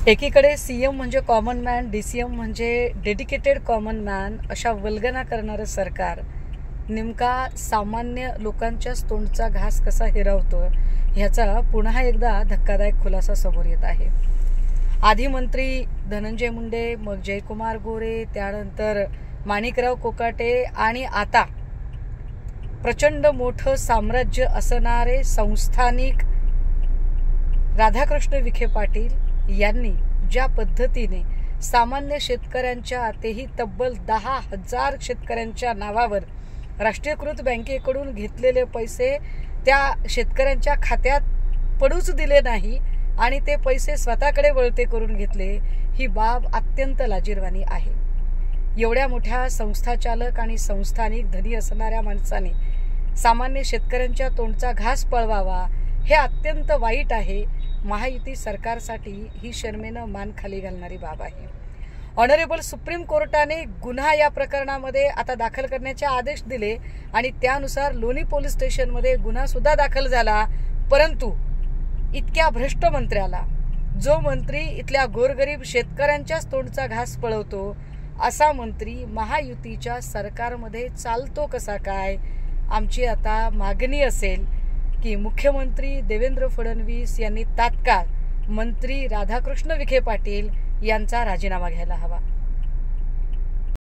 एकीकडे सीएम म्हणजे common man, DCM म्हणजे डेडिकेटेड कॉमन मॅन अशा वल्गना करणारं सरकार नेमका सामान्य लोकांच्याच तोंडचा घास कसा हिरावतोय ह्याचा पुन्हा एकदा धक्कादायक खुलासा समोर येत आहे। आधी मंत्री धनंजय मुंडे, मग जयकुमार गोरे, त्यानंतर माणिकराव कोकाटे आणि आता प्रचंड मोठं साम्राज्य असणारे संस्थानिक राधाकृष्ण विखे पाटील यांनी ज्या पद्धतीने सामान्य शेतकऱ्यांच्या, तेही तब्बल 10,000 शेतकऱ्यांच्या नावावर राष्ट्रीयकृत बँकेकडून घेतलेले पैसे त्या शेतकऱ्यांच्या खात्यात पडूच दिले नाही आणि ते पैसे स्वतःकडे वळते करून घेतले, ही बाब अत्यंत लाजिरवाणी आहे। एवढ्या मोठ्या संस्थाचालक आणि संस्थानिक धनी असणाऱ्या माणसाने सामान्य शेतकऱ्यांच्या तोंडचा घास पळवावा हे अत्यंत वाईट आहे। महायुती सरकारसाठी ही शर्मेनं मान खाली घालणारी बाब आहे। ऑनरेबल सुप्रीम कोर्टाने गुन्हा या प्रकरणामध्ये आता दाखल करण्याचे आदेश दिले आणि त्यानुसार लोणी पोलीस स्टेशनमध्ये गुन्हा सुद्धा दाखल झाला। परंतु इतक्या भ्रष्ट मंत्र्याला, जो मंत्री इथल्या गोरगरीब शेतकऱ्यांच्याच तोंडचा घास पळवतो, असा मंत्री महायुतीच्या सरकारमध्ये चालतो कसा काय? आमची आता मागणी असेल की मुख्यमंत्री देवेंद्र फडणवीस यांनी तात्काळ मंत्री राधाकृष्ण विखे पाटील यांचा राजीनामा घ्यायला हवा।